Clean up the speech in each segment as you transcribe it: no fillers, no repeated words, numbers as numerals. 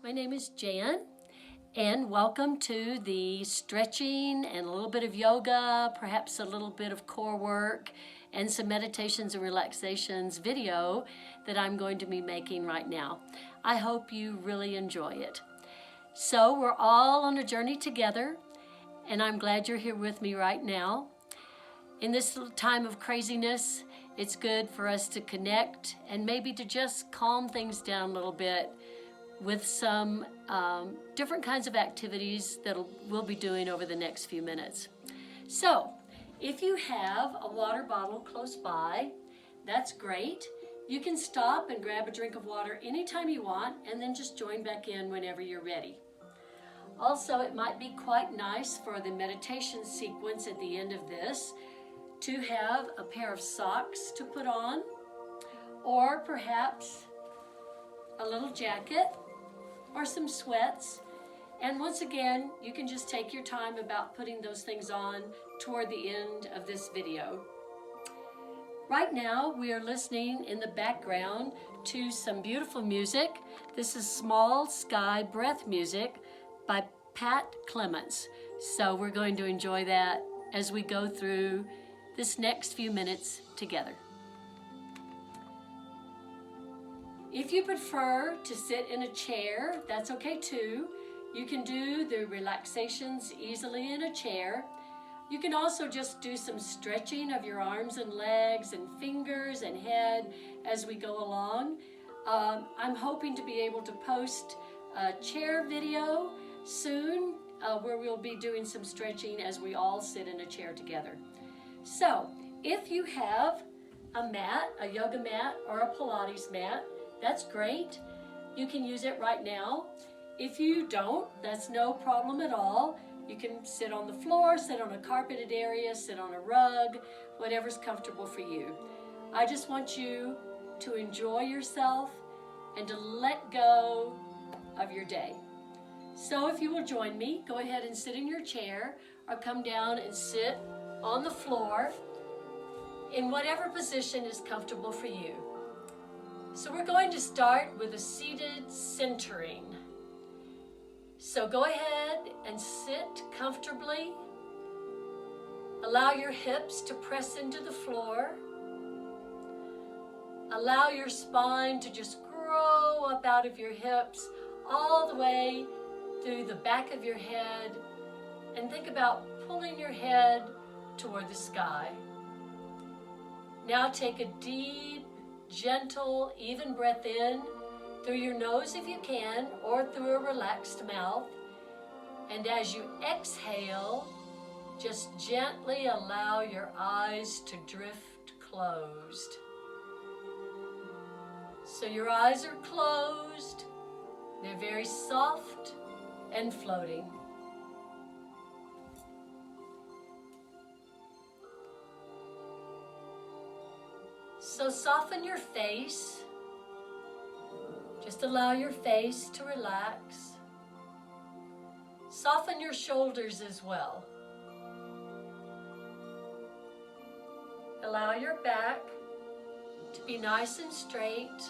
My name is Jan, and welcome to the stretching and a little bit of yoga, perhaps a little bit of core work, and some meditations and relaxations video that I'm going to be making right now. I hope you really enjoy it. So we're all on a journey together, and I'm glad you're here with me right now. In this little time of craziness, it's good for us to connect and maybe to just calm things down a little bit with some different kinds of activities that we'll be doing over the next few minutes. So, if you have a water bottle close by, that's great. You can stop and grab a drink of water anytime you want, and then just join back in whenever you're ready. Also, it might be quite nice for the meditation sequence at the end of this to have a pair of socks to put on, or perhaps a little jacket or some sweats. And once again, you can just take your time about putting those things on toward the end of this video. Right now, we are listening in the background to some beautiful music. This is Small Sky Breath music by Pat Clements. So we're going to enjoy that as we go through this next few minutes together. If you prefer to sit in a chair, that's okay too. You can do the relaxations easily in a chair. You can also just do some stretching of your arms and legs and fingers and head as we go along. I'm hoping to be able to post a chair video soon where we'll be doing some stretching as we all sit in a chair together. So, if you have a mat, a yoga mat or a Pilates mat, that's great. You can use it right now. If you don't, that's no problem at all. You can sit on the floor, sit on a carpeted area, sit on a rug, whatever's comfortable for you. I just want you to enjoy yourself and to let go of your day. So if you will join me, go ahead and sit in your chair or come down and sit on the floor in whatever position is comfortable for you. So we're going to start with a seated centering. So go ahead and sit comfortably. Allow your hips to press into the floor. Allow your spine to just grow up out of your hips all the way through the back of your head, and think about pulling your head toward the sky. Now take a deep, gentle, even breath in through your nose if you can, or through a relaxed mouth. And as you exhale, just gently allow your eyes to drift closed. So your eyes are closed. They're very soft and floating. So soften your face. Just allow your face to relax. Soften your shoulders as well. Allow your back to be nice and straight.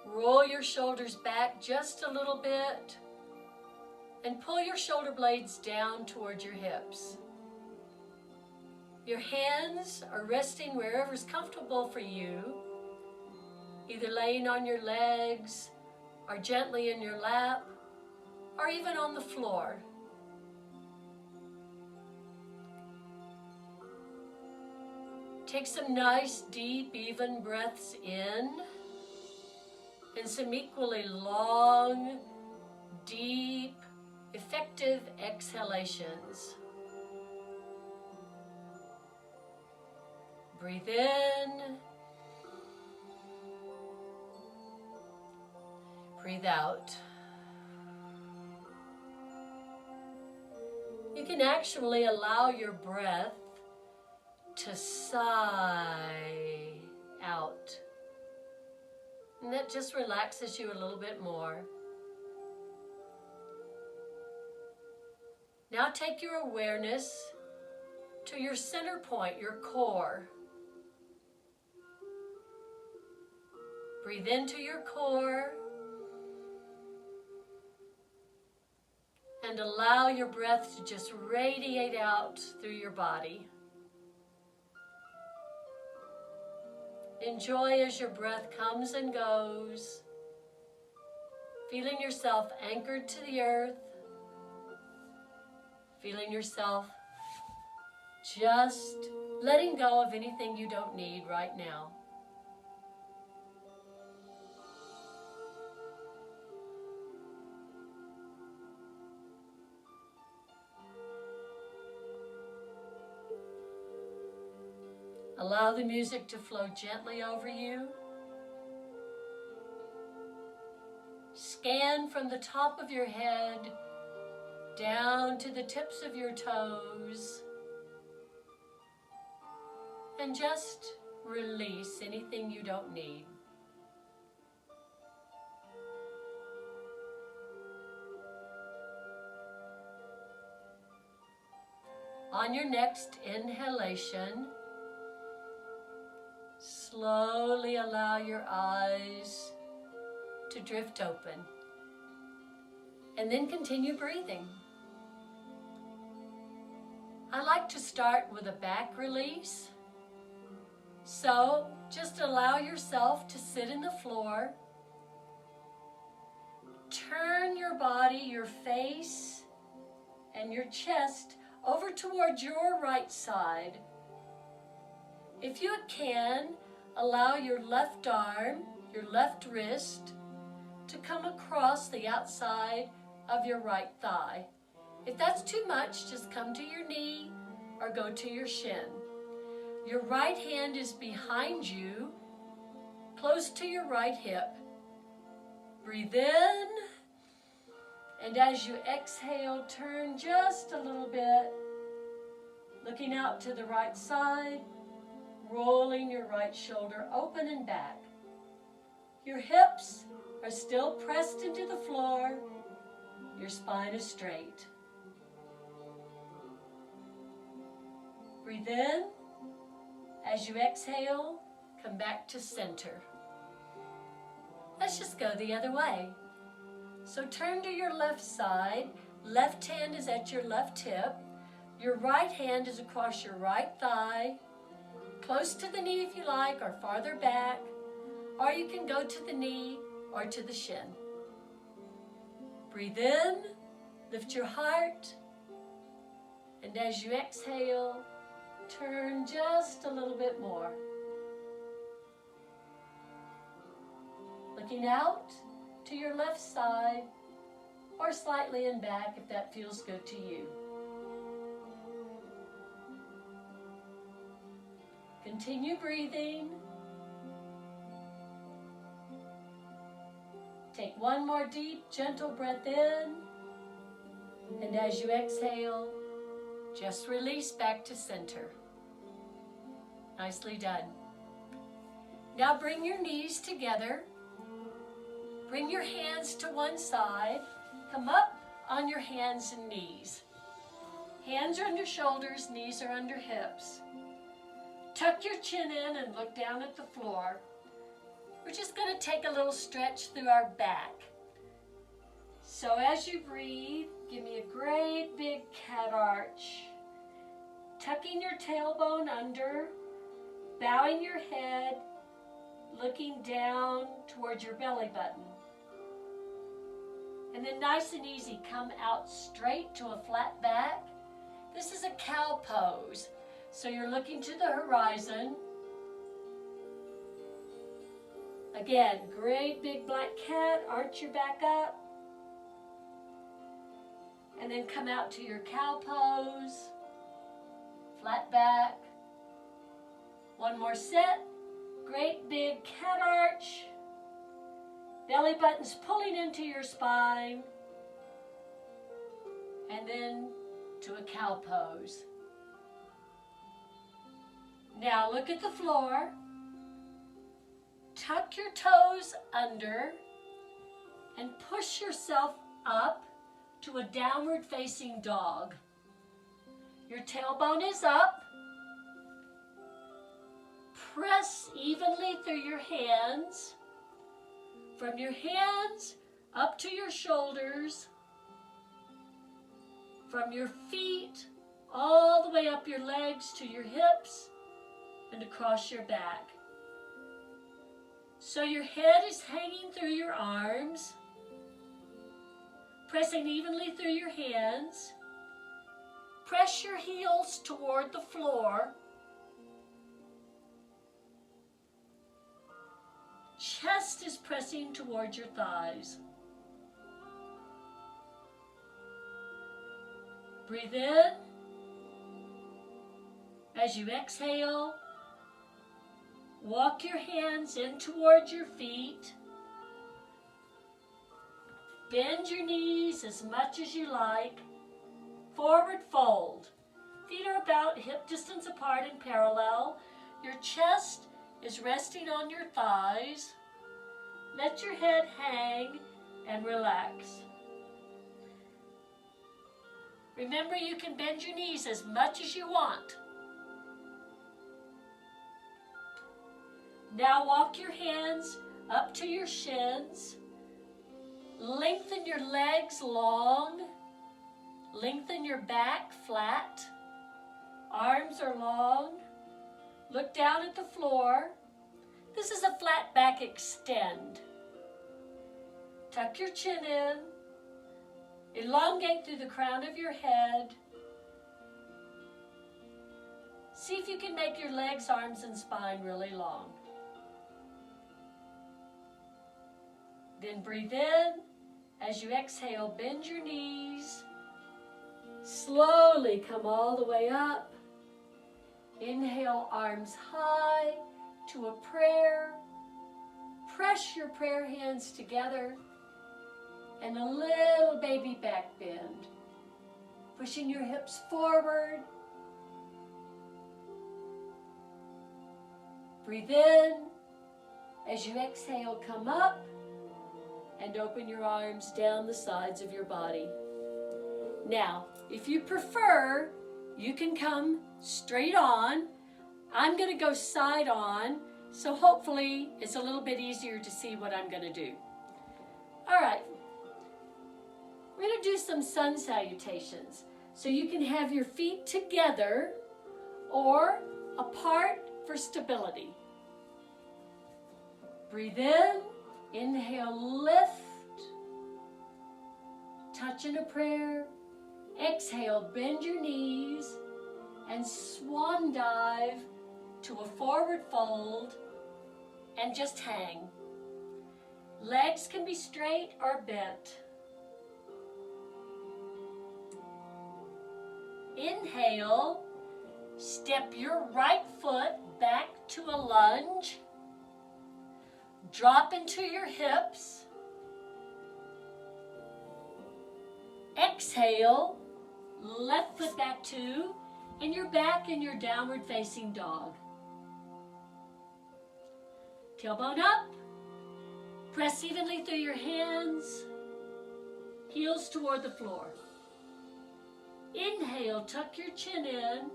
Roll your shoulders back just a little bit and pull your shoulder blades down towards your hips. Your hands are resting wherever's comfortable for you, either laying on your legs or gently in your lap or even on the floor. Take some nice, deep, even breaths in and some equally long, deep, effective exhalations. Breathe in. Breathe out. You can actually allow your breath to sigh out. And that just relaxes you a little bit more. Now take your awareness to your center point, your core. Breathe into your core and allow your breath to just radiate out through your body. Enjoy as your breath comes and goes, feeling yourself anchored to the earth, feeling yourself just letting go of anything you don't need right now. Allow the music to flow gently over you. Scan from the top of your head down to the tips of your toes. And just release anything you don't need. On your next inhalation, slowly allow your eyes to drift open. And then continue breathing. I like to start with a back release. So just allow yourself to sit in the floor. Turn your body, your face, and your chest over towards your right side. If you can, allow your left arm, your left wrist, to come across the outside of your right thigh. If that's too much, just come to your knee or go to your shin. Your right hand is behind you, close to your right hip. Breathe in, and as you exhale, turn just a little bit, looking out to the right side, rolling your right shoulder open and back. Your hips are still pressed into the floor. Your spine is straight. Breathe in. As you exhale, come back to center. Let's just go the other way. So turn to your left side. Left hand is at your left hip. Your right hand is across your right thigh. Close to the knee if you like, or farther back. Or you can go to the knee or to the shin. Breathe in, lift your heart, and as you exhale, turn just a little bit more. Looking out to your left side or slightly in back if that feels good to you. Continue breathing. Take one more deep, gentle breath in, and as you exhale, just release back to center. Nicely done. Now bring your knees together. Bring your hands to one side. Come up on your hands and knees. Hands are under shoulders, knees are under hips. Tuck your chin in and look down at the floor. We're just going to take a little stretch through our back. So as you breathe, give me a great big cat arch. Tucking your tailbone under, bowing your head, looking down towards your belly button. And then nice and easy, come out straight to a flat back. This is a cow pose. So you're looking to the horizon. Again, great big black cat, arch your back up. And then come out to your cow pose. Flat back. One more set. Great big cat arch. Belly button's pulling into your spine. And then to a cow pose. Now look at the floor. Tuck your toes under and push yourself up to a downward facing dog. Your tailbone is up. Press evenly through your hands. From your hands up to your shoulders, from your feet all the way up your legs to your hips and across your back. So your head is hanging through your arms, pressing evenly through your hands. Press your heels toward the floor. Chest is pressing towards your thighs. Breathe in. As you exhale, walk your hands in towards your feet. Bend your knees as much as you like. Forward fold. Feet are about hip distance apart and parallel. Your chest is resting on your thighs. Let your head hang and relax. Remember, you can bend your knees as much as you want. Now walk your hands up to your shins. Lengthen your legs long. Lengthen your back flat. Arms are long. Look down at the floor. This is a flat back extend. Tuck your chin in. Elongate through the crown of your head. See if you can make your legs, arms, and spine really long. Then breathe in. As you exhale, bend your knees. Slowly come all the way up. Inhale, arms high to a prayer. Press your prayer hands together and a little baby back bend. Pushing your hips forward. Breathe in. As you exhale, come up and open your arms down the sides of your body. Now, if you prefer, you can come straight on. I'm going to go side on, so hopefully it's a little bit easier to see what I'm going to do. All right, we're going to do some sun salutations. So you can have your feet together or apart for stability. Breathe in. Inhale, lift. Touch in a prayer. Exhale, bend your knees and swan dive to a forward fold and just hang. Legs can be straight or bent. Inhale, step your right foot back to a lunge. Drop into your hips. Exhale, left foot back two, and you're back in your downward facing dog. Tailbone up. Press evenly through your hands. Heels toward the floor. Inhale, tuck your chin in.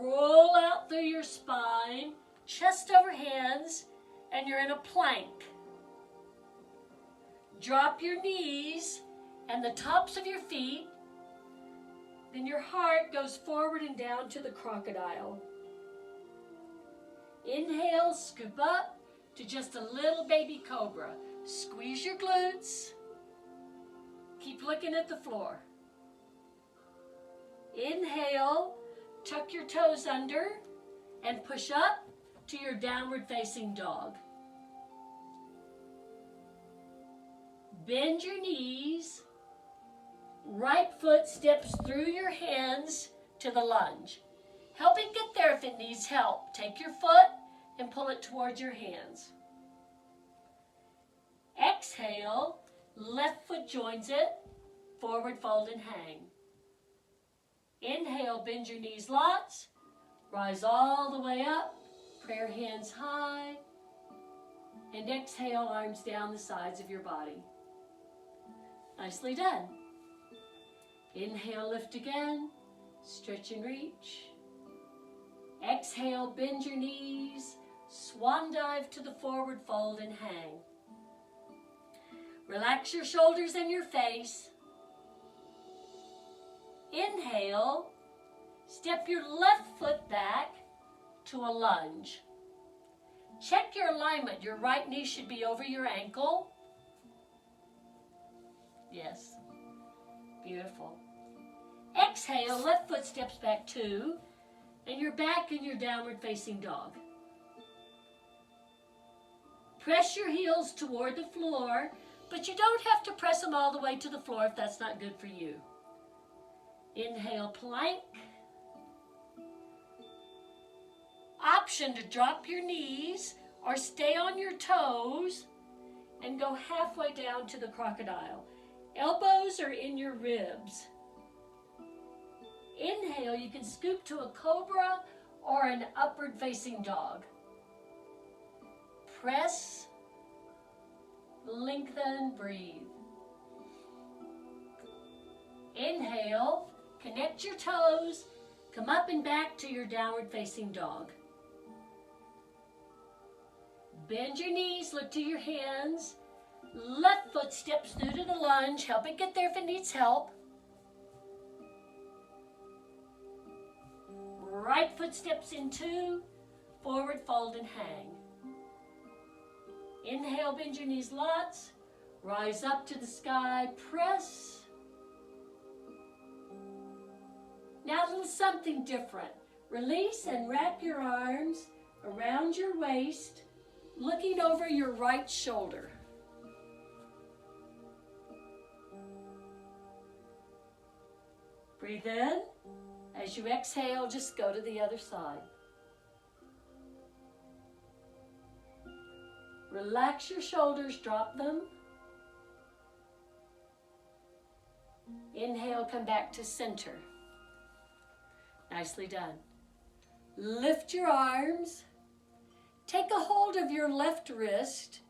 Roll out through your spine. Chest over hands. And you're in a plank. Drop your knees and the tops of your feet. Then your heart goes forward and down to the crocodile. Inhale, scoop up to just a little baby cobra. Squeeze your glutes. Keep looking at the floor. Inhale, tuck your toes under and push up to your downward facing dog. Bend your knees. Right foot steps through your hands to the lunge. Help it get there if it needs help. Take your foot and pull it towards your hands. Exhale, left foot joins it. Forward fold and hang. Inhale, bend your knees lots. Rise all the way up. Prayer hands high. And exhale, arms down the sides of your body. Nicely done. Inhale, lift again. Stretch and reach. Exhale, bend your knees. Swan dive to the forward fold and hang. Relax your shoulders and your face. Inhale, step your left foot back to a lunge. Check your alignment. Your right knee should be over your ankle. Yes, beautiful. Exhale, left foot steps back 2, and you're back in your downward facing dog. Press your heels toward the floor, but you don't have to press them all the way to the floor if that's not good for you. Inhale, plank. Option to drop your knees or stay on your toes and go halfway down to the crocodile. Elbows are in your ribs. Inhale, you can scoop to a cobra or an upward facing dog. Press, lengthen, breathe. Inhale, connect your toes, come up and back to your downward facing dog. Bend your knees, look to your hands. Left foot steps through to the lunge. Help it get there if it needs help. Right foot steps in 2, forward fold and hang. Inhale, bend your knees lots. Rise up to the sky, press. Now a little something different. Release and wrap your arms around your waist, looking over your right shoulder. Breathe in. As you exhale, just go to the other side. Relax your shoulders, drop them. Inhale, come back to center. Nicely done. Lift your arms. Take a hold of your left wrist.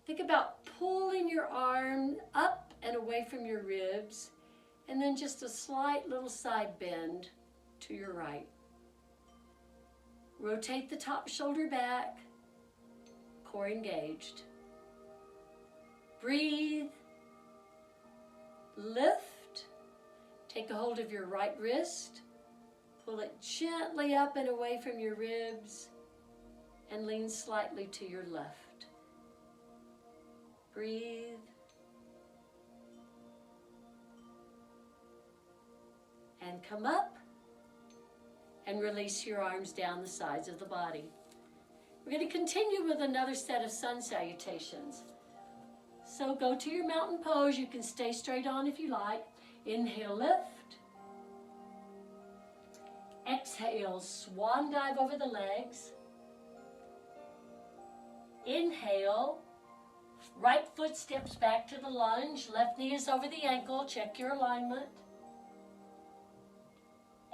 Think about pulling your arm up and away from your ribs, and then just a slight little side bend to your right. Rotate the top shoulder back, core engaged. Breathe, lift, take a hold of your right wrist, pull it gently up and away from your ribs, and lean slightly to your left. Breathe. And come up and release your arms down the sides of the body. We're going to continue with another set of sun salutations. So go to your mountain pose. You can stay straight on if you like. Inhale, lift. Exhale, swan dive over the legs. Inhale, right foot steps back to the lunge. Left knee is over the ankle. Check your alignment.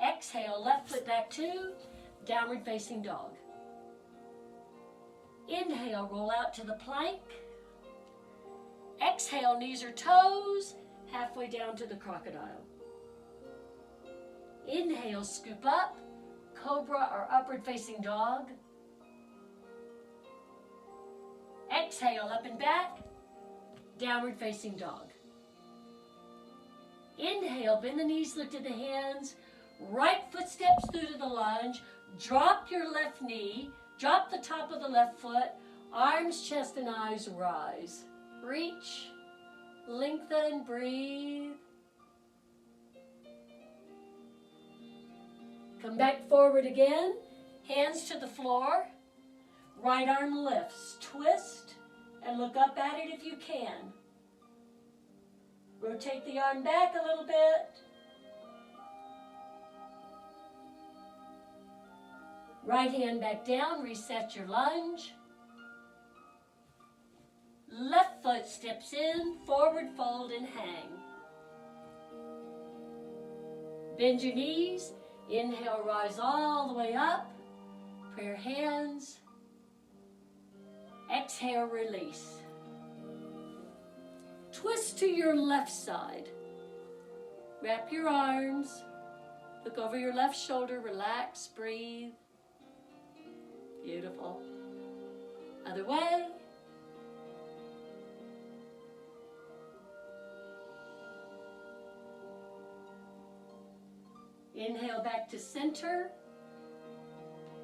Exhale, left foot back to downward facing dog. Inhale, roll out to the plank. Exhale, knees or toes, halfway down to the crocodile. Inhale, scoop up, cobra or upward facing dog. Exhale, up and back, downward facing dog. Inhale, bend the knees, look to the hands. Right foot steps through to the lunge. Drop your left knee. Drop the top of the left foot. Arms, chest, and eyes rise. Reach, lengthen, breathe. Come back forward again. Hands to the floor. Right arm lifts. Twist and look up at it if you can. Rotate the arm back a little bit. Right hand back down, reset your lunge. Left foot steps in, forward fold and hang. Bend your knees, inhale, rise all the way up. Prayer hands. Exhale, release. Twist to your left side. Wrap your arms. Look over your left shoulder, relax, breathe. Beautiful. Other way. Inhale back to center.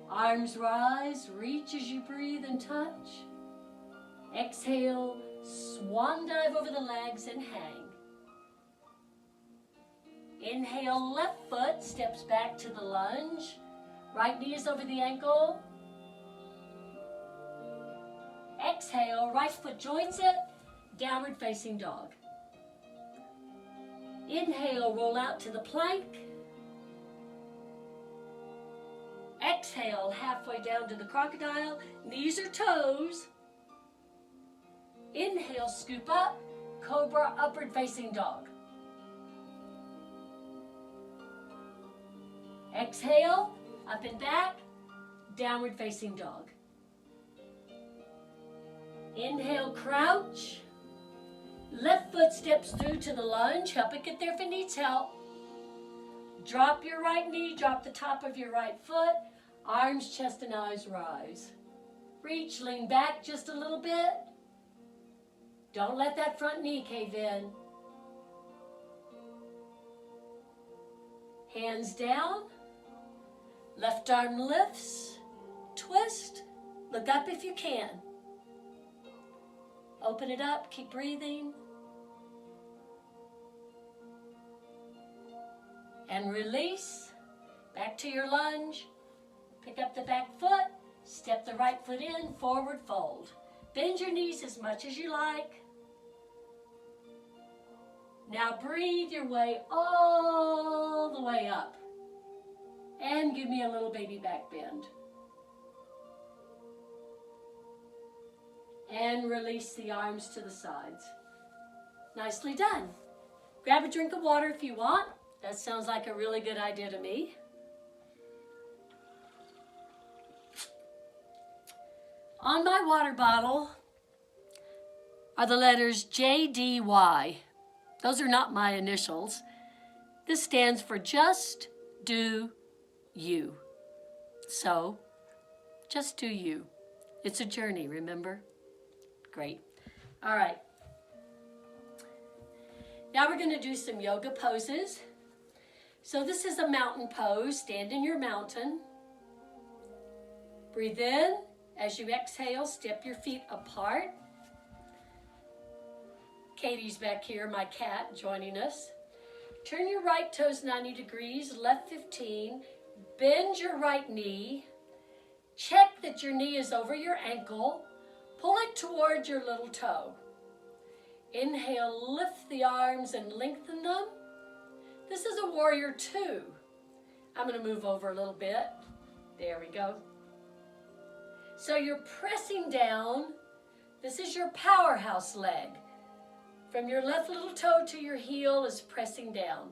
Arms rise, reach as you breathe and touch. Exhale, swan dive over the legs and hang. Inhale, left foot steps back to the lunge. Right knee is over the ankle. Exhale, right foot joins it, downward facing dog. Inhale, roll out to the plank. Exhale, halfway down to the crocodile, knees or toes. Inhale, scoop up, cobra, upward facing dog. Exhale, up and back, downward facing dog. Inhale, crouch. Left foot steps through to the lunge. Help it get there if it needs help. Drop your right knee, drop the top of your right foot. Arms, chest, and eyes rise. Reach, lean back just a little bit. Don't let that front knee cave in. Hands down. Left arm lifts. Twist. Look up if you can. Open it up. Keep breathing. And release. Back to your lunge. Pick up the back foot. Step the right foot in. Forward fold. Bend your knees as much as you like. Now breathe your way all the way up. And give me a little baby back bend. And release the arms to the sides. Nicely done. Grab a drink of water if you want. That sounds like a really good idea to me. On my water bottle are the letters JDY. Those are not my initials. This stands for Just Do You. So, just do you. It's a journey, remember? Great. All right. Now we're going to do some yoga poses. So this is a mountain pose. Stand in your mountain. Breathe in. As you exhale, step your feet apart. Katie's back here, my cat, joining us. Turn your right toes 90 degrees, left 15. Bend your right knee. Check that your knee is over your ankle. Pull it towards your little toe. Inhale, lift the arms and lengthen them. This is a warrior 2. I'm going to move over a little bit. There we go. So you're pressing down. This is your powerhouse leg. From your left little toe to your heel is pressing down.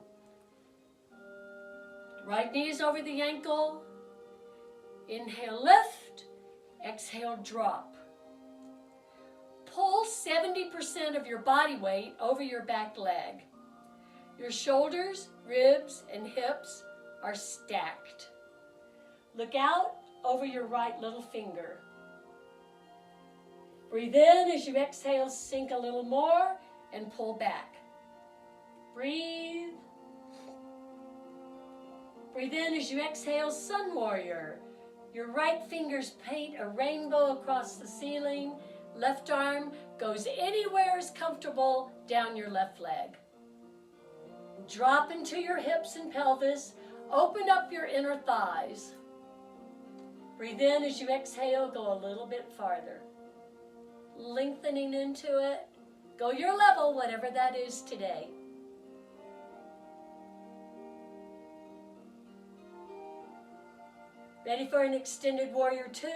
Right knee is over the ankle. Inhale, lift. Exhale, drop. Pull 70% of your body weight over your back leg. Your shoulders, ribs, and hips are stacked. Look out over your right little finger. Breathe in as you exhale, sink a little more and pull back. Breathe. Breathe in as you exhale, sun warrior. Your right fingers paint a rainbow across the ceiling. Left arm goes anywhere is comfortable down your left leg. Drop into your hips and pelvis. Open up your inner thighs. Breathe in as you exhale, go a little bit farther. Lengthening into it. Go your level, whatever that is today. Ready for an extended warrior 2?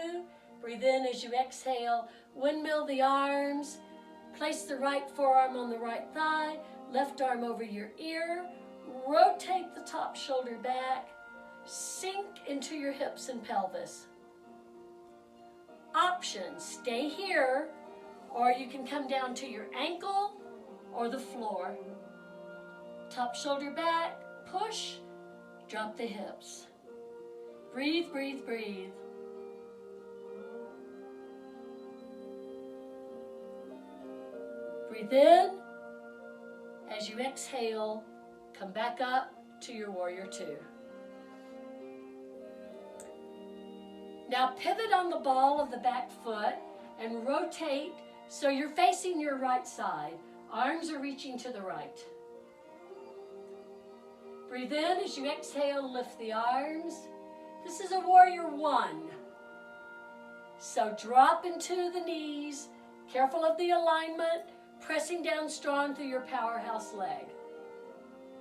Breathe in as you exhale. Windmill the arms. Place the right forearm on the right thigh. Left arm over your ear. Rotate the top shoulder back. Sink into your hips and pelvis. Options, stay here, or you can come down to your ankle or the floor. Top shoulder back, push, drop the hips. Breathe, breathe, breathe. Breathe in. As you exhale, come back up to your warrior 2. Now pivot on the ball of the back foot and rotate so you're facing your right side. Arms are reaching to the right. Breathe in as you exhale, lift the arms. This is a warrior one. So drop into the knees, careful of the alignment, pressing down strong through your powerhouse leg.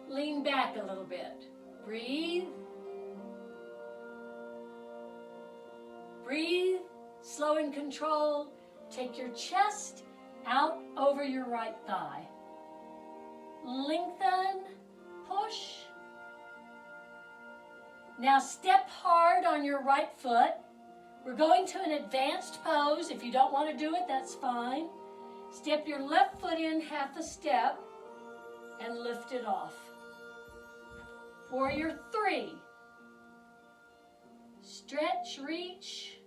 Lean back a little bit. Breathe. Breathe, slow and controlled. Take your chest out over your right thigh. Lengthen, push. Now step hard on your right foot. We're going to an advanced pose. If you don't want to do it, that's fine. Step your left foot in half a step and lift it off. Warrior three. Stretch, reach,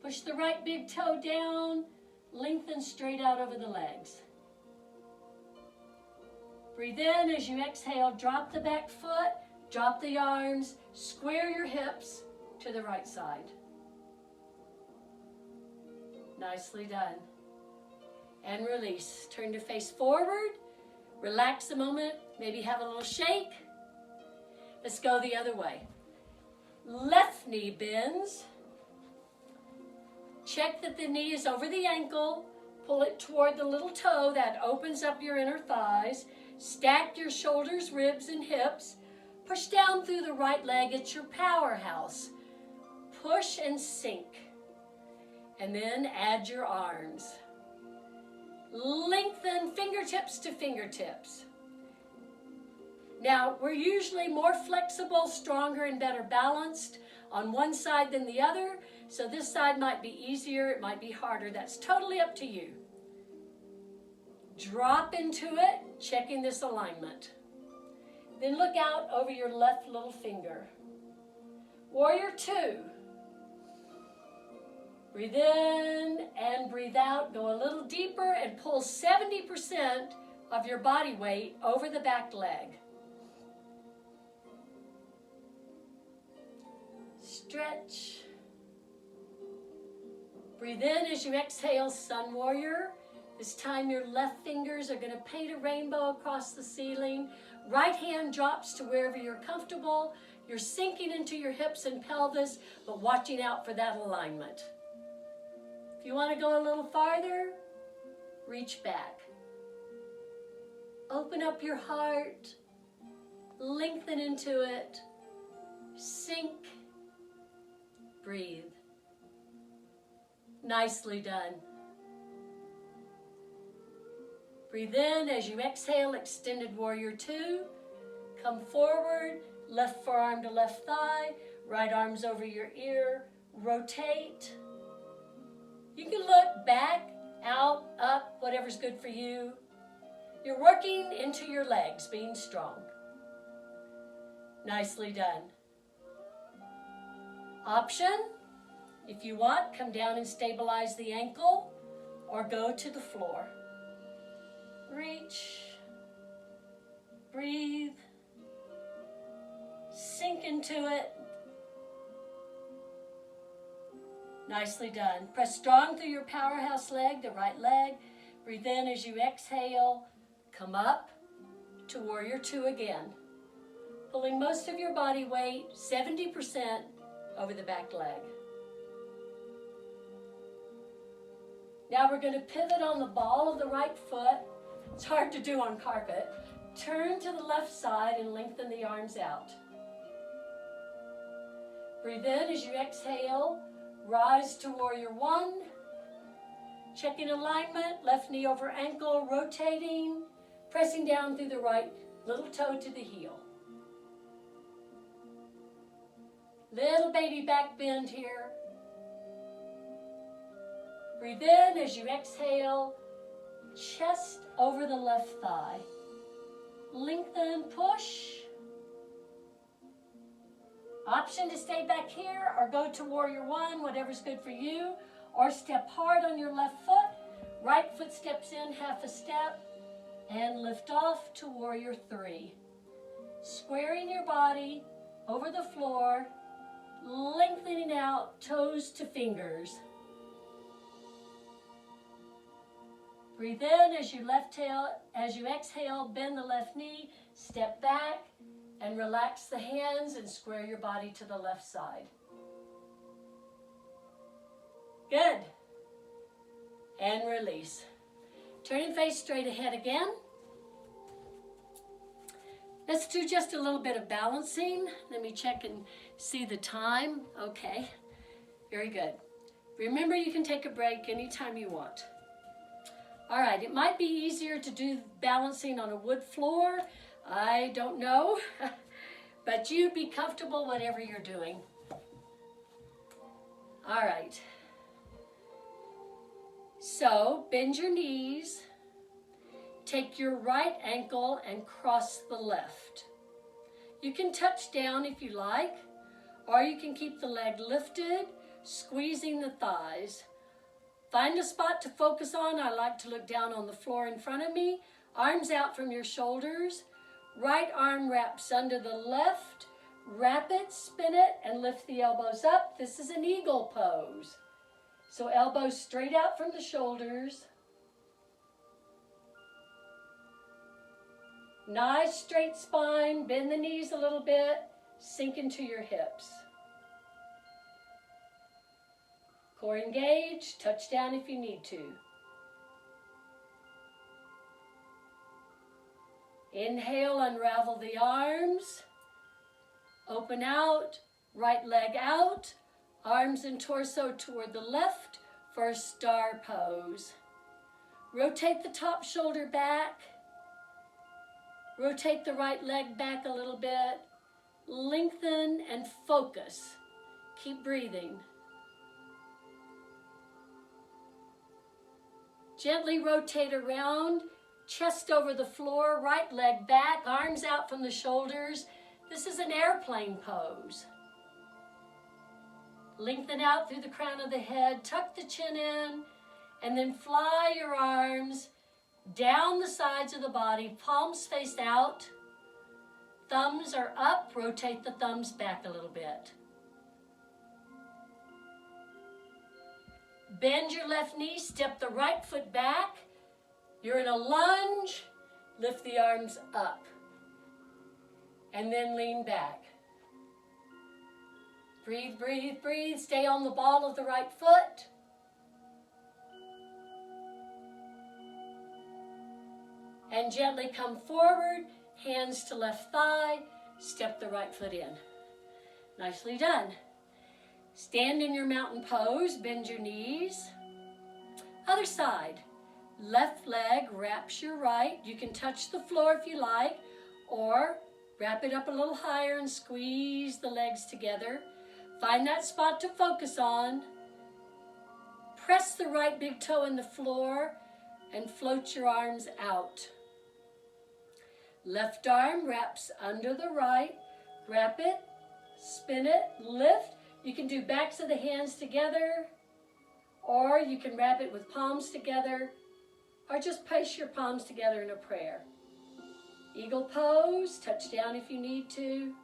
push the right big toe down, lengthen straight out over the legs. Breathe in as you exhale, drop the back foot, drop the arms, square your hips to the right side. Nicely done. And release. Turn your face forward, relax a moment, maybe have a little shake. Let's go the other way. Left knee bends. Check that the knee is over the ankle. Pull it toward the little toe. That opens up your inner thighs. Stack your shoulders, ribs, and hips. Push down through the right leg. It's your powerhouse. Push and sink. And then add your arms. Lengthen fingertips to fingertips. Now, we're usually more flexible, stronger, and better balanced on one side than the other, so this side might be easier, it might be harder. That's totally up to you. Drop into it, checking this alignment. Then look out over your left little finger. Warrior two. Breathe in and breathe out. Go a little deeper and pull 70% of your body weight over the back leg. Stretch. Breathe in as you exhale, Sun Warrior. This time your left fingers are going to paint a rainbow across the ceiling. Right hand drops to wherever you're comfortable. You're sinking into your hips and pelvis, but watching out for that alignment. If you want to go a little farther, reach back. Open up your heart. Lengthen into it. Sink. Breathe. Nicely done. Breathe in as you exhale, extended warrior two. Come forward, left forearm to left thigh, right arms over your ear, rotate. You can look back, out, up, whatever's good for you. You're working into your legs, being strong. Nicely done. Option, if you want, come down and stabilize the ankle or go to the floor. Reach, breathe, sink into it. Nicely done. Press strong through your powerhouse leg, the right leg. Breathe in as you exhale. Come up to warrior two again. Pulling most of your body weight, 70%, over the back leg. Now we're going to pivot on the ball of the right foot. It's hard to do on carpet. Turn to the left side and lengthen the arms out. Breathe in as you exhale. Rise to warrior one. Checking alignment, left knee over ankle, rotating, pressing down through the right little toe to the heel. Little baby back bend here. Breathe in as you exhale, chest over the left thigh. Lengthen, push. Option to stay back here or go to warrior one, whatever's good for you, or step hard on your left foot. Right foot steps in half a step and lift off to warrior three. Squaring your body over the floor, lengthening out toes to fingers. Breathe in as you exhale, bend the left knee, step back, and relax the hands and square your body to the left side. Good. And release. Turning face straight ahead again. Let's do just a little bit of balancing. Let me check and see the time. Okay, very good. Remember, you can take a break anytime you want. All right, it might be easier to do balancing on a wood floor. I don't know, but you be comfortable whatever you're doing. All right. So, bend your knees. Take your right ankle and cross the left. You can touch down if you like, or you can keep the leg lifted, squeezing the thighs. Find a spot to focus on. I like to look down on the floor in front of me. Arms out from your shoulders. Right arm wraps under the left. Wrap it, spin it, and lift the elbows up. This is an eagle pose. So elbows straight out from the shoulders. Nice straight spine. Bend the knees a little bit. Sink into your hips. Core engaged. Touch down if you need to. Inhale, unravel the arms. Open out. Right leg out. Arms and torso toward the left for a star pose. Rotate the top shoulder back. Rotate the right leg back a little bit. Lengthen and focus. Keep breathing. Gently rotate around, chest over the floor, right leg back, arms out from the shoulders. This is an airplane pose. Lengthen out through the crown of the head, tuck the chin in, and then fly your arms down the sides of the body, palms face out. Thumbs are up, rotate the thumbs back a little bit. Bend your left knee, step the right foot back. You're in a lunge, lift the arms up. And then lean back. Breathe, breathe, breathe. Stay on the ball of the right foot. And gently come forward, hands to left thigh, step the right foot in. Nicely done. Stand in your mountain pose, bend your knees. Other side. Left leg wraps your right. You can touch the floor if you like, or wrap it up a little higher and squeeze the legs together. Find that spot to focus on. Press the right big toe in the floor and float your arms out. Left arm wraps under the right. Wrap it, spin it, lift. You can do backs of the hands together, or you can wrap it with palms together, or just place your palms together in a prayer. Eagle pose, touch down if you need to.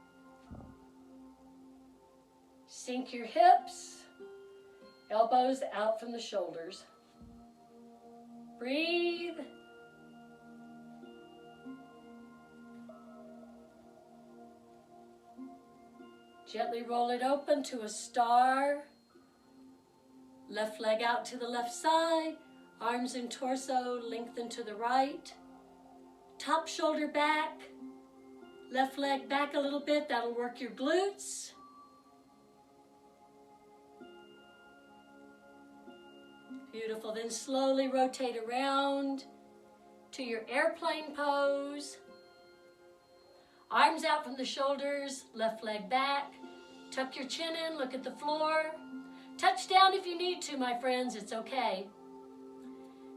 Sink your hips, elbows out from the shoulders. Breathe. Gently roll it open to a star. Left leg out to the left side. Arms and torso lengthen to the right. Top shoulder back. Left leg back a little bit. That'll work your glutes. Beautiful. Then slowly rotate around to your airplane pose. Arms out from the shoulders, left leg back. Tuck your chin in, look at the floor. Touch down if you need to, my friends, it's okay.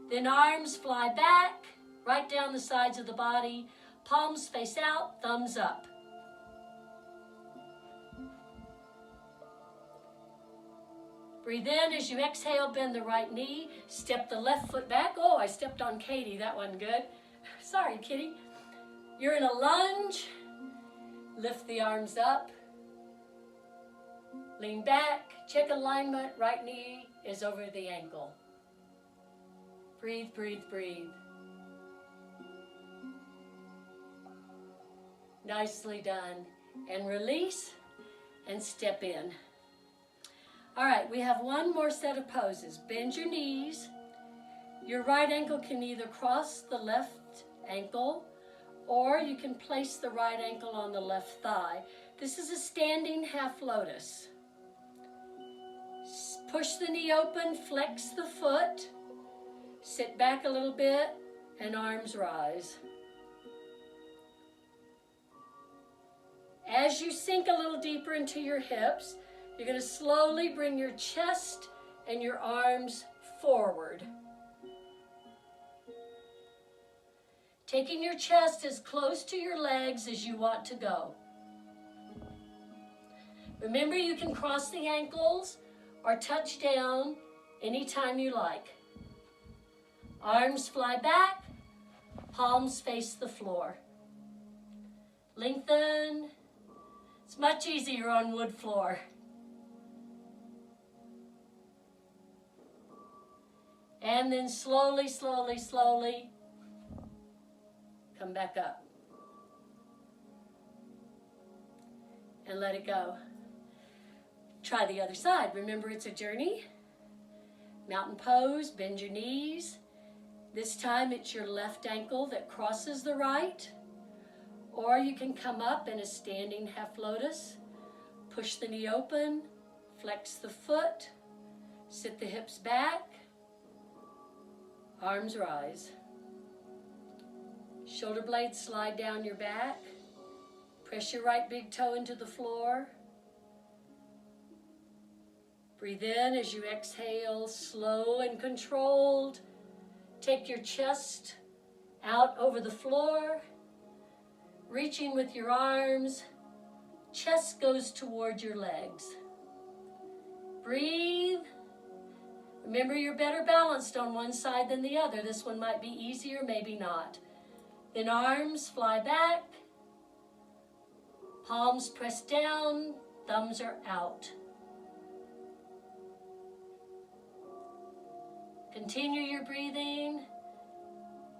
Then arms fly back, right down the sides of the body. Palms face out, thumbs up. Breathe in as you exhale, bend the right knee. Step the left foot back. Oh, I stepped on Katie, that wasn't good. Sorry, Kitty. You're in a lunge. Lift the arms up. Lean back, check alignment, right knee is over the ankle. Breathe, breathe, breathe. Nicely done. And release and step in. All right, we have one more set of poses. Bend your knees. Your right ankle can either cross the left ankle or you can place the right ankle on the left thigh. This is a standing half lotus. Push the knee open, flex the foot, sit back a little bit, and arms rise. As you sink a little deeper into your hips, you're going to slowly bring your chest and your arms forward. Taking your chest as close to your legs as you want to go. Remember, you can cross the ankles or touch down anytime you like. Arms fly back, palms face the floor. Lengthen. It's much easier on wood floor. And then slowly, slowly, slowly, come back up. And let it go. Try the other side. Remember, it's a journey. Mountain pose, bend your knees. This time it's your left ankle that crosses the right. Or you can come up in a standing half lotus. Push the knee open, flex the foot, sit the hips back, arms rise. Shoulder blades slide down your back. Press your right big toe into the floor. Breathe in as you exhale, slow and controlled. Take your chest out over the floor, reaching with your arms. Chest goes toward your legs. Breathe. Remember, you're better balanced on one side than the other. This one might be easier, maybe not. Then arms fly back. Palms press down, thumbs are out. Continue your breathing.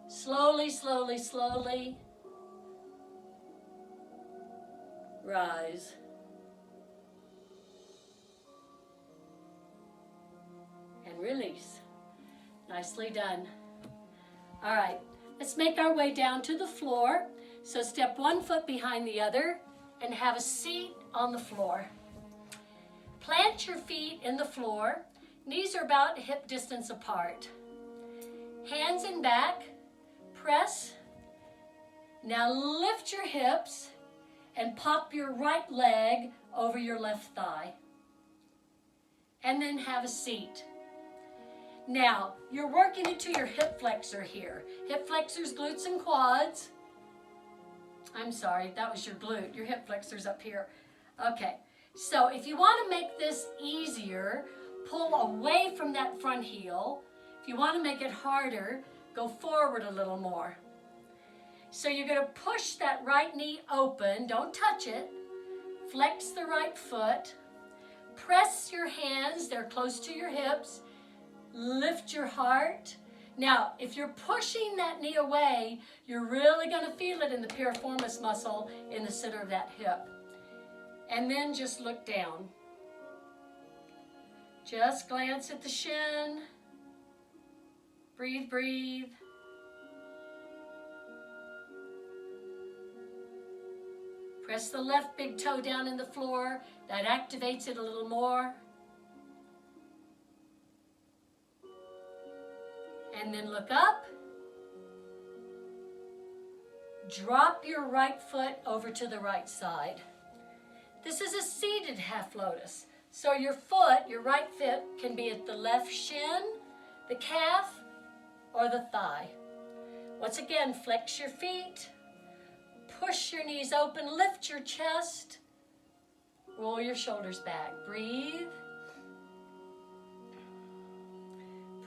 Slowly, slowly, slowly. Rise. And release. Nicely done. All right, let's make our way down to the floor. So step one foot behind the other and have a seat on the floor. Plant your feet in the floor. Knees are about hip distance apart. Hands in back, press. Now lift your hips and pop your right leg over your left thigh. And then have a seat. Now, you're working into your hip flexor here. Hip flexors, glutes and quads. I'm sorry, that was your glute. Your hip flexor's up here. Okay, so if you want to make this easier, pull away from that front heel. If you want to make it harder, go forward a little more. So you're going to push that right knee open. Don't touch it. Flex the right foot. Press your hands. They're close to your hips. Lift your heart. Now, if you're pushing that knee away, you're really going to feel it in the piriformis muscle in the center of that hip. And then just look down. Just glance at the shin. Breathe, breathe. Press the left big toe down in the floor. That activates it a little more. And then look up. Drop your right foot over to the right side. This is a seated half lotus. So your foot, your right foot, can be at the left shin, the calf, or the thigh. Once again, flex your feet. Push your knees open, lift your chest. Roll your shoulders back. Breathe.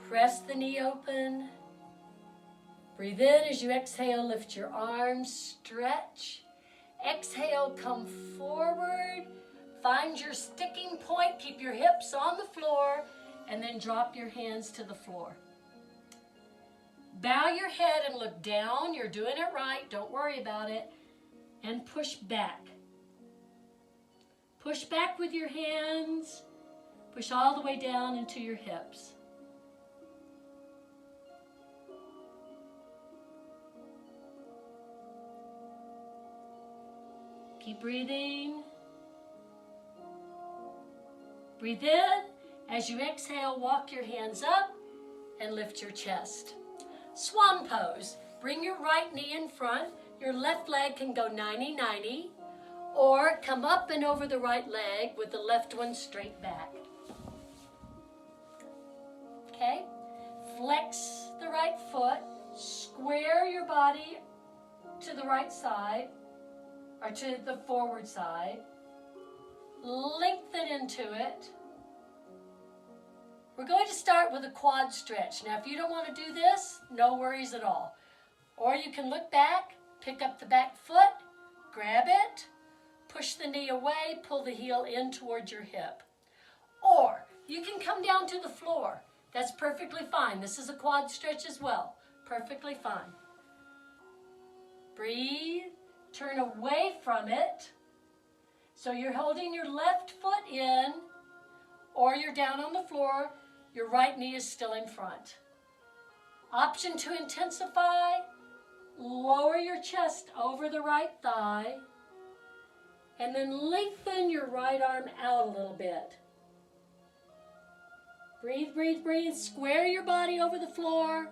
Press the knee open. Breathe in as you exhale, lift your arms, stretch. Exhale, come forward. Find your sticking point, keep your hips on the floor, and then drop your hands to the floor. Bow your head and look down. You're doing it right. Don't worry about it. And push back. Push back with your hands. Push all the way down into your hips. Keep breathing. Breathe in. As you exhale, walk your hands up and lift your chest. Swan pose. Bring your right knee in front. Your left leg can go 90-90, or come up and over the right leg with the left one straight back. Okay? Flex the right foot. Square your body to the right side, or to the forward side. Lengthen into it. We're going to start with a quad stretch. Now, if you don't want to do this, no worries at all. Or you can look back, pick up the back foot, grab it, push the knee away, pull the heel in towards your hip. Or you can come down to the floor. That's perfectly fine. This is a quad stretch as well. Perfectly fine. Breathe. Turn away from it. So you're holding your left foot in, or you're down on the floor. Your right knee is still in front. Option to intensify, lower your chest over the right thigh, and then lengthen your right arm out a little bit. Breathe, breathe, breathe. Square your body over the floor.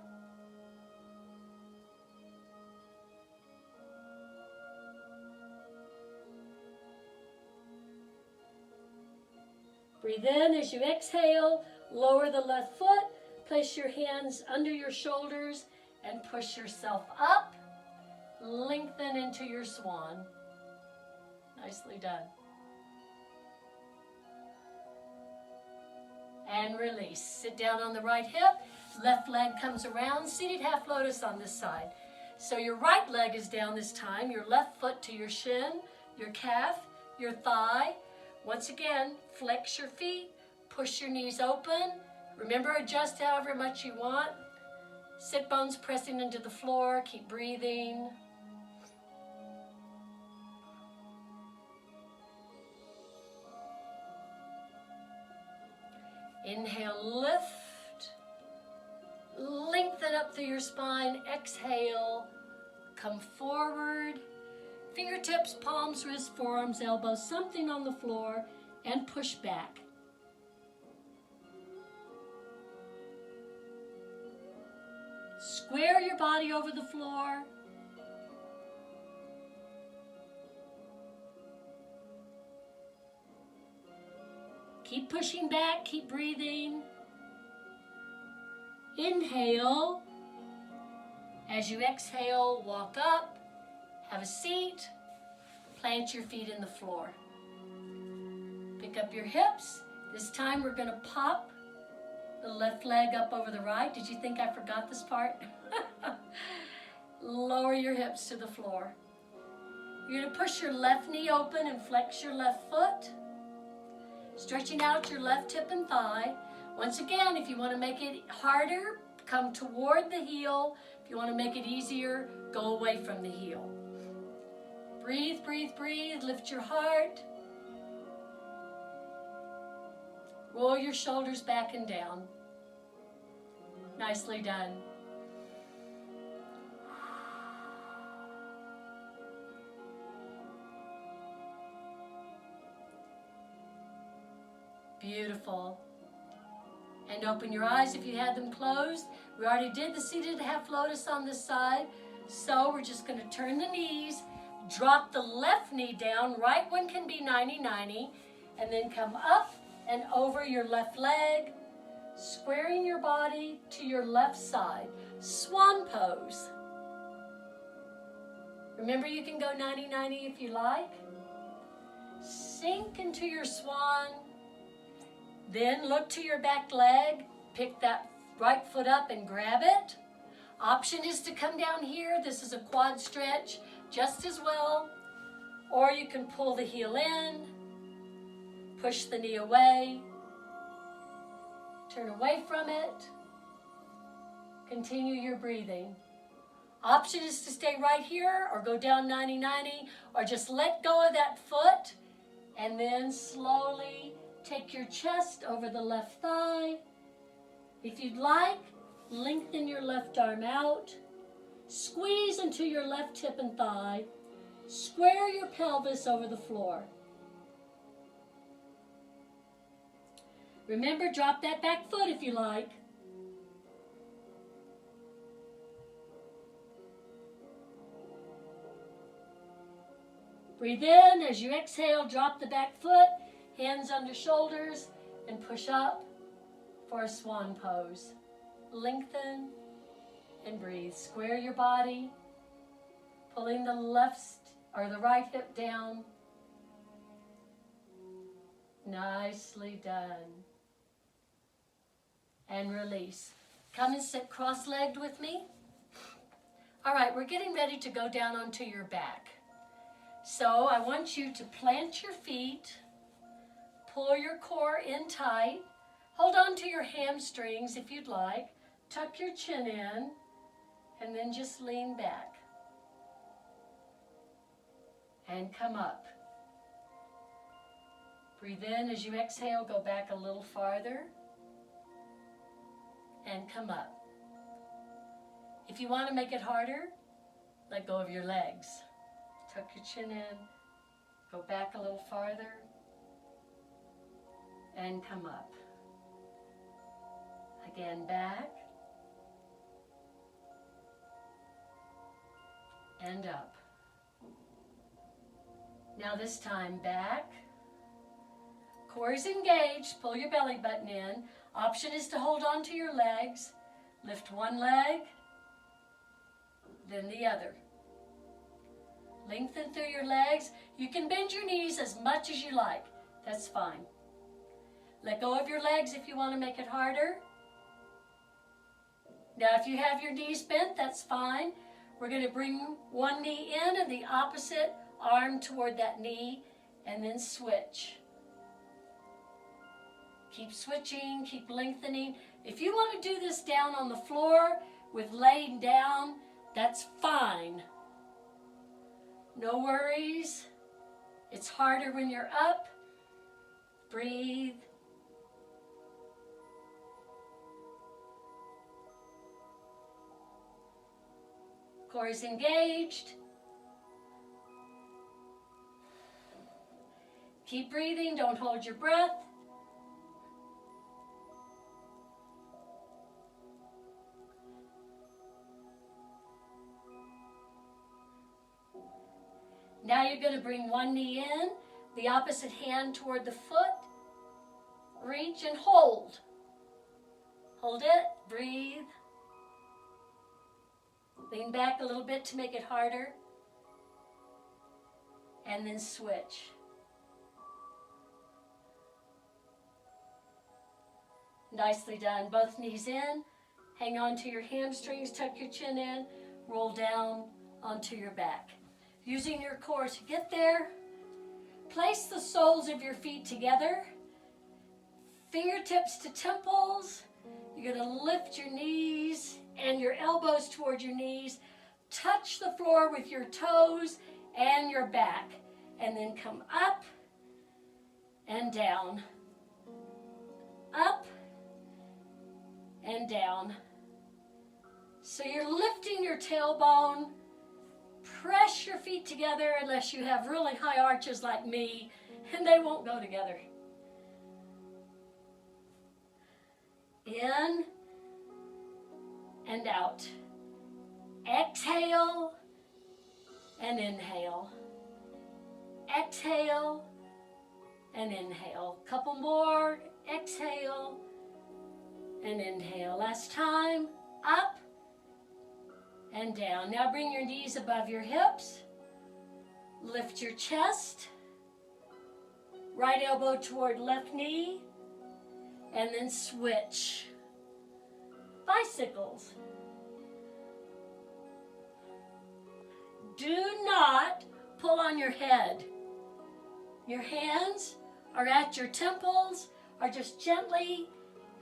Breathe in as you exhale. Lower the left foot. Place your hands under your shoulders and push yourself up. Lengthen into your swan. Nicely done. And release. Sit down on the right hip. Left leg comes around. Seated half lotus on this side. So your right leg is down this time. Your left foot to your shin, your calf, your thigh. Once again, flex your feet. Push your knees open. Remember, adjust however much you want. Sit bones pressing into the floor. Keep breathing. Inhale, lift. Lengthen up through your spine. Exhale, come forward. Fingertips, palms, wrists, forearms, elbows, something on the floor, and push back. Square your body over the floor. Keep pushing back, keep breathing. Inhale. As you exhale, walk up, have a seat, plant your feet in the floor. Pick up your hips. This time we're going to pop the left leg up over the right. Did you think I forgot this part? Lower your hips to the floor. You're going to push your left knee open and flex your left foot. Stretching out your left hip and thigh. Once again, if you want to make it harder, come toward the heel. If you want to make it easier, go away from the heel. Breathe, breathe, breathe. Lift your heart. Roll your shoulders back and down. Nicely done. Beautiful. And open your eyes if you had them closed. We already did the seated half lotus on this side. So we're just going to turn the knees, drop the left knee down. Right one can be 90-90. And then come up and over your left leg, squaring your body to your left side. Swan pose. Remember, you can go 90-90 if you like. Sink into your swan. Then look to your back leg. Pick that right foot up and grab it. Option is to come down here. This is a quad stretch just as well. Or you can pull the heel in. Push the knee away. Turn away from it. Continue your breathing. Option is to stay right here or go down 90-90 or just let go of that foot and then slowly take your chest over the left thigh. If you'd like, lengthen your left arm out. Squeeze into your left hip and thigh. Square your pelvis over the floor. Remember, drop that back foot if you like. Breathe in. As you exhale, drop the back foot, hands under shoulders, and push up for a swan pose. Lengthen and breathe. Square your body, pulling the left or the right hip down. Nicely done. And release. Come and sit cross-legged with me. All right, we're getting ready to go down onto your back. So I want you to plant your feet, pull your core in tight, hold on to your hamstrings if you'd like, tuck your chin in, and then just lean back. And come up. Breathe in. As you exhale, go back a little farther. And come up. If you want to make it harder, let go of your legs. Tuck your chin in, go back a little farther, and come up. Again, back, and up. Now this time, back. Core is engaged, pull your belly button in. Option is to hold on to your legs. Lift one leg, then the other. Lengthen through your legs. You can bend your knees as much as you like. That's fine. Let go of your legs if you want to make it harder. Now, if you have your knees bent, that's fine. We're going to bring one knee in and the opposite arm toward that knee, and then switch. Keep switching, keep lengthening. If you want to do this down on the floor with laying down, that's fine. No worries. It's harder when you're up. Breathe. Core is engaged. Keep breathing. Don't hold your breath. Now you're going to bring one knee in, the opposite hand toward the foot. Reach and hold. Hold it. Breathe. Lean back a little bit to make it harder. And then switch. Nicely done. Both knees in. Hang on to your hamstrings. Tuck your chin in. Roll down onto your back. Using your core to get there, place the soles of your feet together, fingertips to temples. You're going to lift your knees and your elbows toward your knees. Touch the floor with your toes and your back, and then come up and down, up and down. So you're lifting your tailbone. Press your feet together unless you have really high arches like me, and they won't go together. In and out. Exhale and inhale. Exhale and inhale. Couple more. Exhale and inhale. Last time. Up and down. Now bring your knees above your hips. Lift your chest. Right elbow toward left knee. And then switch. Bicycles. Do not pull on your head. Your hands are at your temples or just gently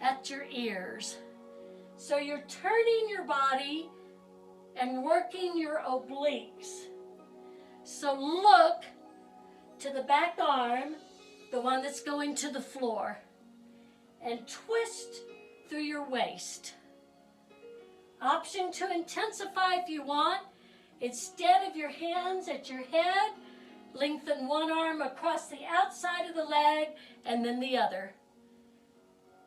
at your ears. So you're turning your body and working your obliques. So look to the back arm, the one that's going to the floor, and twist through your waist. Option to intensify if you want. Instead of your hands at your head, lengthen one arm across the outside of the leg and then the other.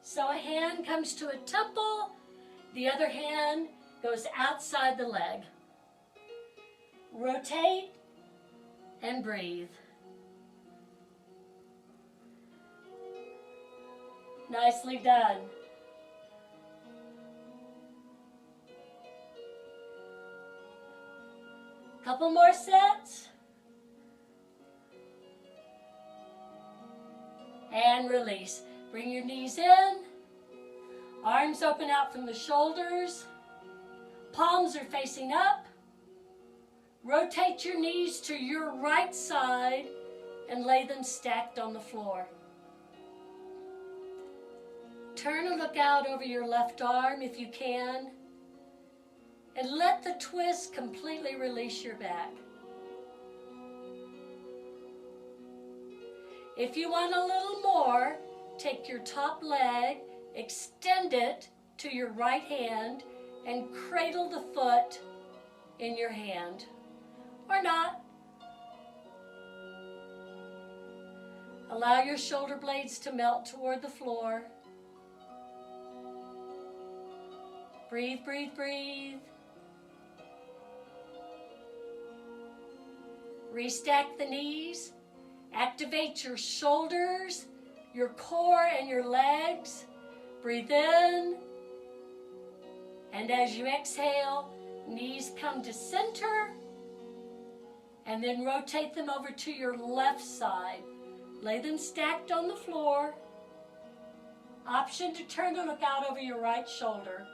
So a hand comes to a temple, the other hand goes outside the leg. Rotate and breathe. Nicely done. Couple more sets. And release. Bring your knees in. Arms open out from the shoulders. Palms are facing up. Rotate your knees to your right side and lay them stacked on the floor. Turn and look out over your left arm if you can. And let the twist completely release your back. If you want a little more, take your top leg, extend it to your right hand, and cradle the foot in your hand. Or not. Allow your shoulder blades to melt toward the floor. Breathe, breathe, breathe. Restack the knees. Activate your shoulders, your core, and your legs. Breathe in. And as you exhale, knees come to center. And then rotate them over to your left side. Lay them stacked on the floor. Option to turn to look out over your right shoulder.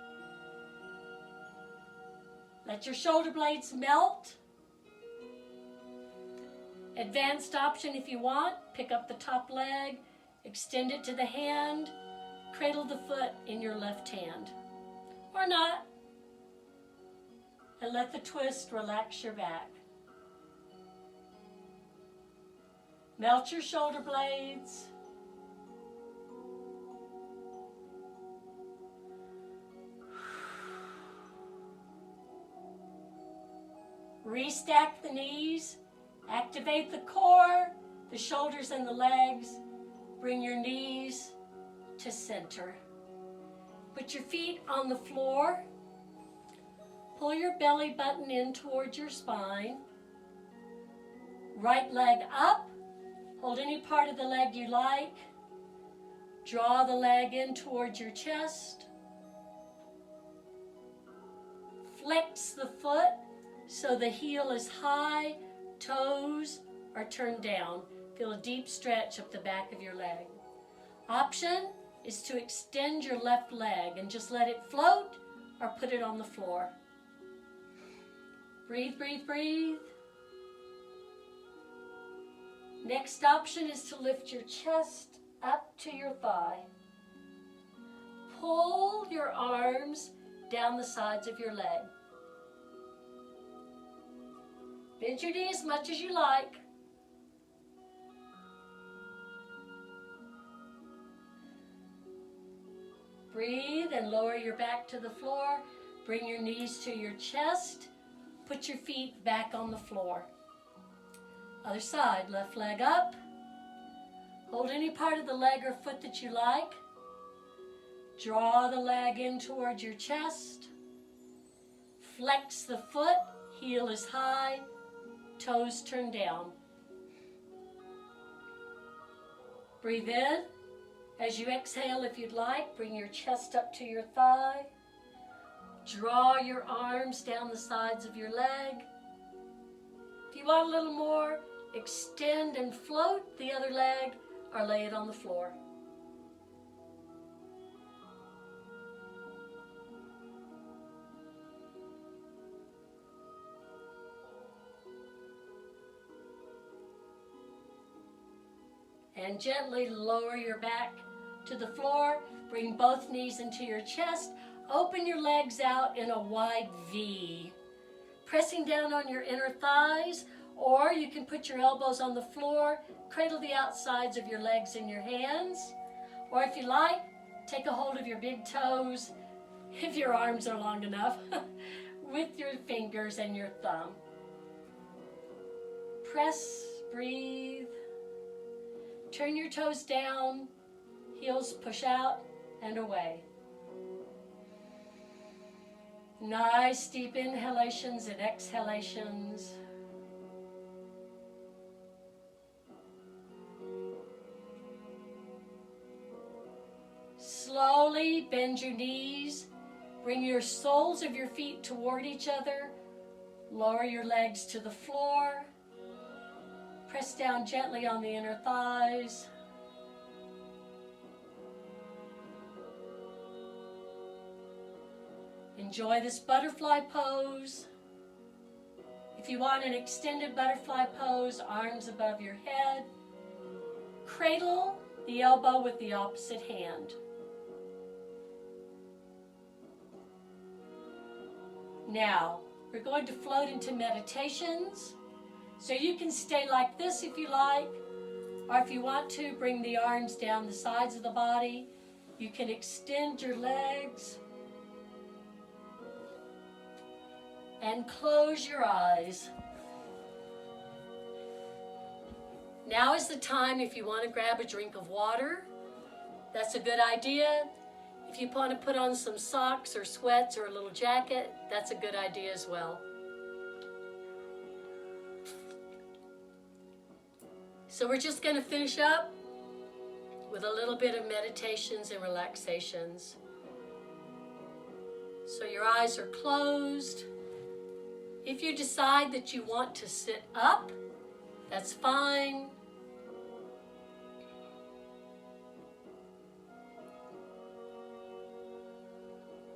Let your shoulder blades melt. Advanced option if you want. Pick up the top leg, extend it to the hand, cradle the foot in your left hand. Or not. And let the twist relax your back. Melt your shoulder blades. Restack the knees. Activate the core, the shoulders and the legs. Bring your knees to center. Put your feet on the floor. Pull your belly button in towards your spine. Right leg up. Hold any part of the leg you like. Draw the leg in towards your chest. Flex the foot so the heel is high, toes are turned down. Feel a deep stretch up the back of your leg. Option is to extend your left leg and just let it float or put it on the floor. Breathe, breathe, breathe. Next option is to lift your chest up to your thigh. Pull your arms down the sides of your leg. Bend your knee as much as you like. Breathe and lower your back to the floor. Bring your knees to your chest. Put your feet back on the floor. Other side, left leg up. Hold any part of the leg or foot that you like. Draw the leg in towards your chest. Flex the foot, heel is high, toes turn down. Breathe in. As you exhale, if you'd like, bring your chest up to your thigh. Draw your arms down the sides of your leg. If you want a little more, extend and float the other leg or lay it on the floor. And gently lower your back to the floor. Bring both knees into your chest. Open your legs out in a wide V. Pressing down on your inner thighs, or you can put your elbows on the floor, cradle the outsides of your legs in your hands, or if you like, take a hold of your big toes, if your arms are long enough, with your fingers and your thumb. Press, breathe. Turn your toes down, heels push out and away. Nice deep inhalations and exhalations. Slowly bend your knees. Bring your soles of your feet toward each other. Lower your legs to the floor. Press down gently on the inner thighs. Enjoy this butterfly pose. If you want an extended butterfly pose, arms above your head, cradle the elbow with the opposite hand. Now, we're going to float into meditations. So you can stay like this if you like, or if you want to, bring the arms down the sides of the body. You can extend your legs and close your eyes. Now is the time if you want to grab a drink of water. That's a good idea. If you want to put on some socks or sweats or a little jacket, that's a good idea as well. So we're just going to finish up with a little bit of meditations and relaxations. So your eyes are closed. If you decide that you want to sit up, that's fine.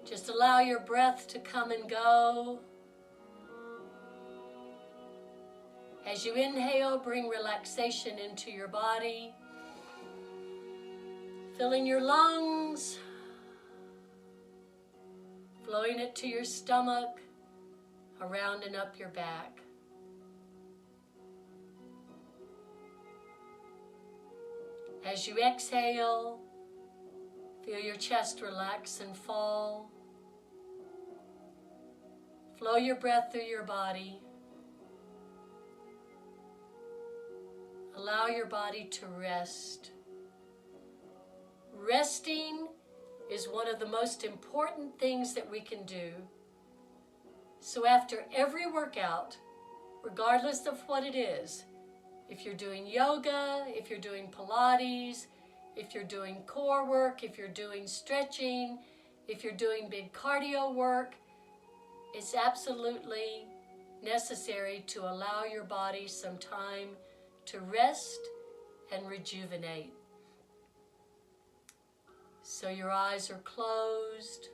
Just allow your breath to come and go. As you inhale, bring relaxation into your body, filling your lungs, flowing it to your stomach, around and up your back. As you exhale, feel your chest relax and fall. Flow your breath through your body. Allow your body to rest. Resting is one of the most important things that we can do. So after every workout, regardless of what it is, if you're doing yoga, if you're doing Pilates, if you're doing core work, if you're doing stretching, if you're doing big cardio work, it's absolutely necessary to allow your body some time to rest and rejuvenate. So your eyes are closed.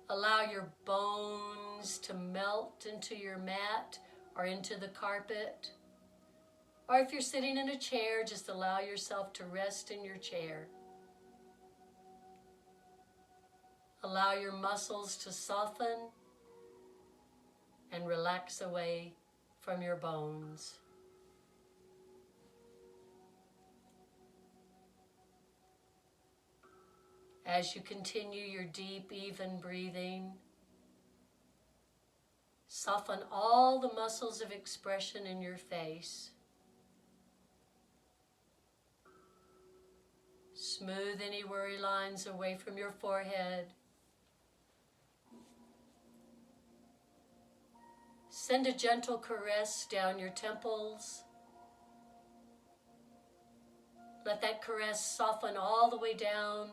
Allow your bones to melt into your mat or into the carpet. Or if you're sitting in a chair, just allow yourself to rest in your chair. Allow your muscles to soften and relax away from your bones. As you continue your deep, even breathing, soften all the muscles of expression in your face. Smooth any worry lines away from your forehead. Send a gentle caress down your temples. Let that caress soften all the way down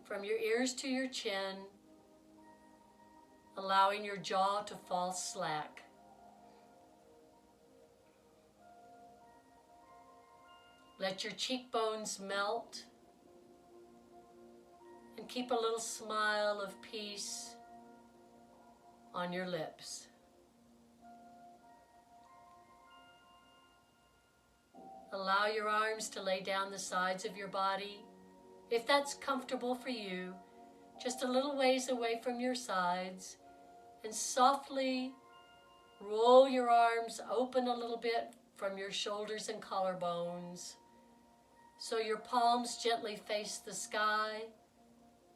from your ears to your chin, allowing your jaw to fall slack. Let your cheekbones melt and keep a little smile of peace on your lips. Allow your arms to lay down the sides of your body. If that's comfortable for you, just a little ways away from your sides, and softly roll your arms open a little bit from your shoulders and collarbones, so your palms gently face the sky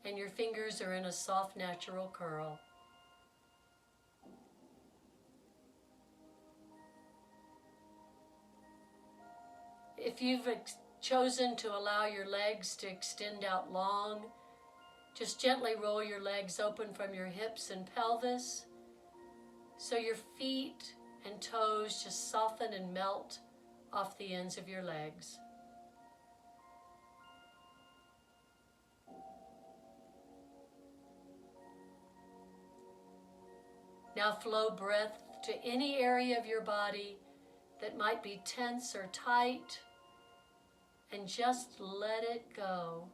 and your fingers are in a soft natural curl. If you've chosen to allow your legs to extend out long, just gently roll your legs open from your hips and pelvis, so your feet and toes just soften and melt off the ends of your legs. Now flow breath to any area of your body that might be tense or tight, and just let it go.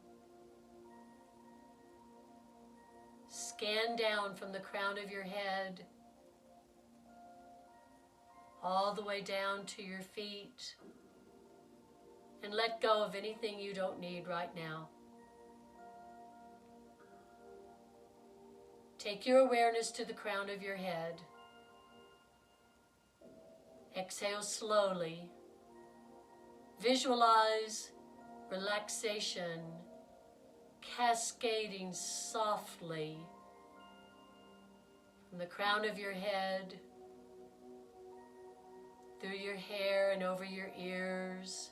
Scan down from the crown of your head all the way down to your feet, and let go of anything you don't need right now. Take your awareness to the crown of your head. Exhale slowly. Visualize relaxation cascading softly from the crown of your head, through your hair and over your ears,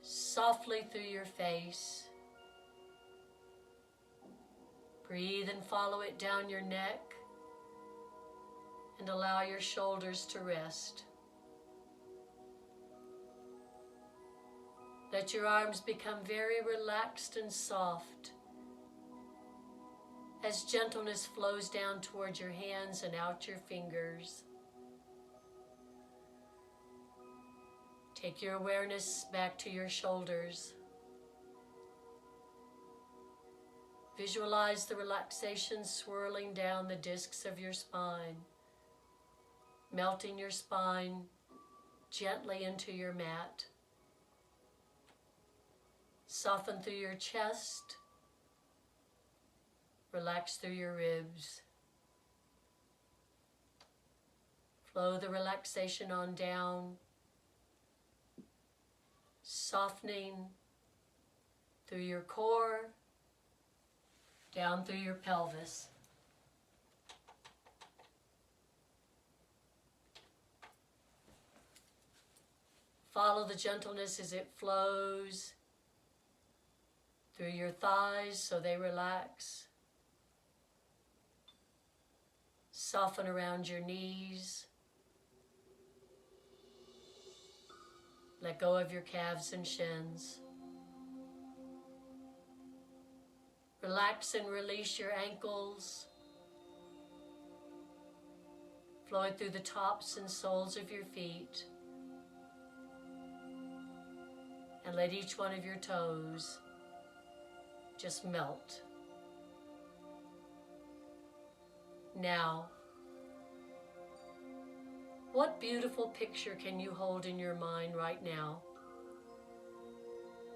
softly through your face. Breathe and follow it down your neck, and allow your shoulders to rest. Let your arms become very relaxed and soft as gentleness flows down towards your hands and out your fingers. Take your awareness back to your shoulders. Visualize the relaxation swirling down the discs of your spine, melting your spine gently into your mat. Soften through your chest, relax through your ribs. Flow the relaxation on down, softening through your core, down through your pelvis. Follow the gentleness as it flows through your thighs so they relax. Soften around your knees. Let go of your calves and shins. Relax and release your ankles, flowing through the tops and soles of your feet. And let each one of your toes just melt. Now, what beautiful picture can you hold in your mind right now?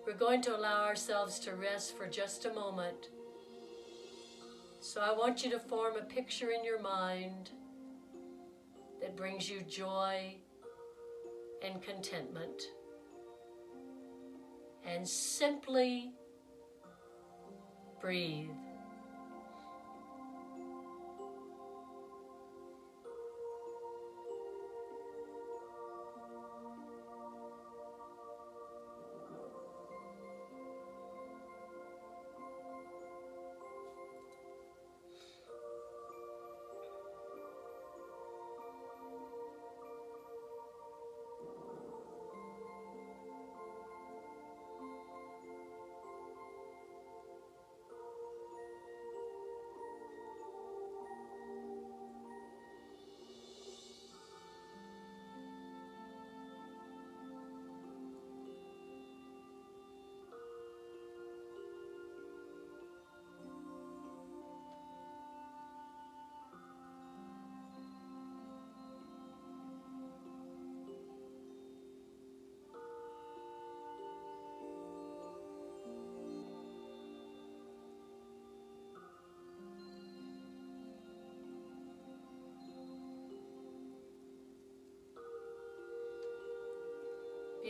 We're going to allow ourselves to rest for just a moment. So I want you to form a picture in your mind that brings you joy and contentment. And simply breathe.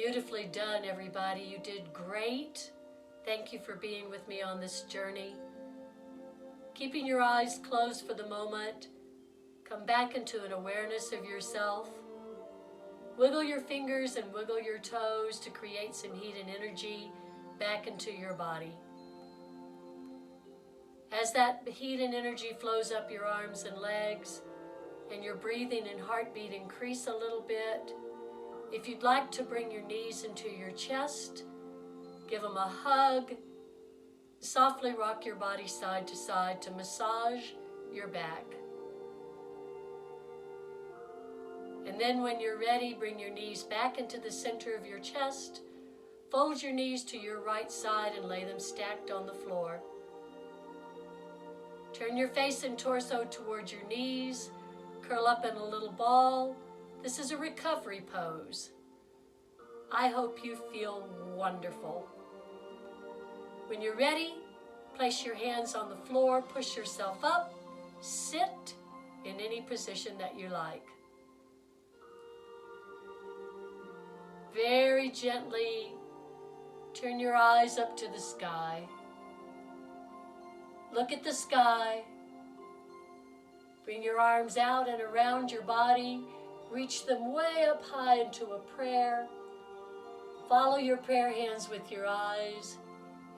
Beautifully done, everybody. You did great. Thank you for being with me on this journey. Keeping your eyes closed for the moment, come back into an awareness of yourself. Wiggle your fingers and wiggle your toes to create some heat and energy back into your body. As that heat and energy flows up your arms and legs, and your breathing and heartbeat increase a little bit, if you'd like to bring your knees into your chest, give them a hug, softly rock your body side to side to massage your back. And then when you're ready, bring your knees back into the center of your chest, fold your knees to your right side and lay them stacked on the floor. Turn your face and torso towards your knees, curl up in a little ball. This is a recovery pose. I hope you feel wonderful. When you're ready, place your hands on the floor, push yourself up, sit in any position that you like. Very gently turn your eyes up to the sky. Look at the sky. Bring your arms out and around your body. Reach them way up high into a prayer. Follow your prayer hands with your eyes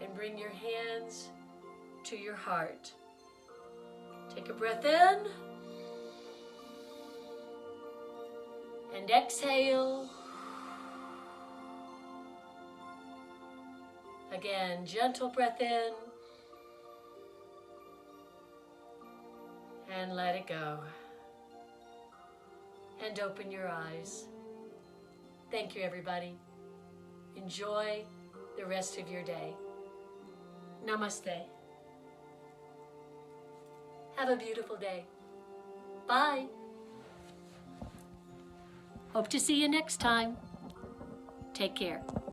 and bring your hands to your heart. Take a breath in and exhale. Again, gentle breath in and let it go. And open your eyes. Thank you, everybody. Enjoy the rest of your day. Namaste. Have a beautiful day. Bye. Hope to see you next time. Take care.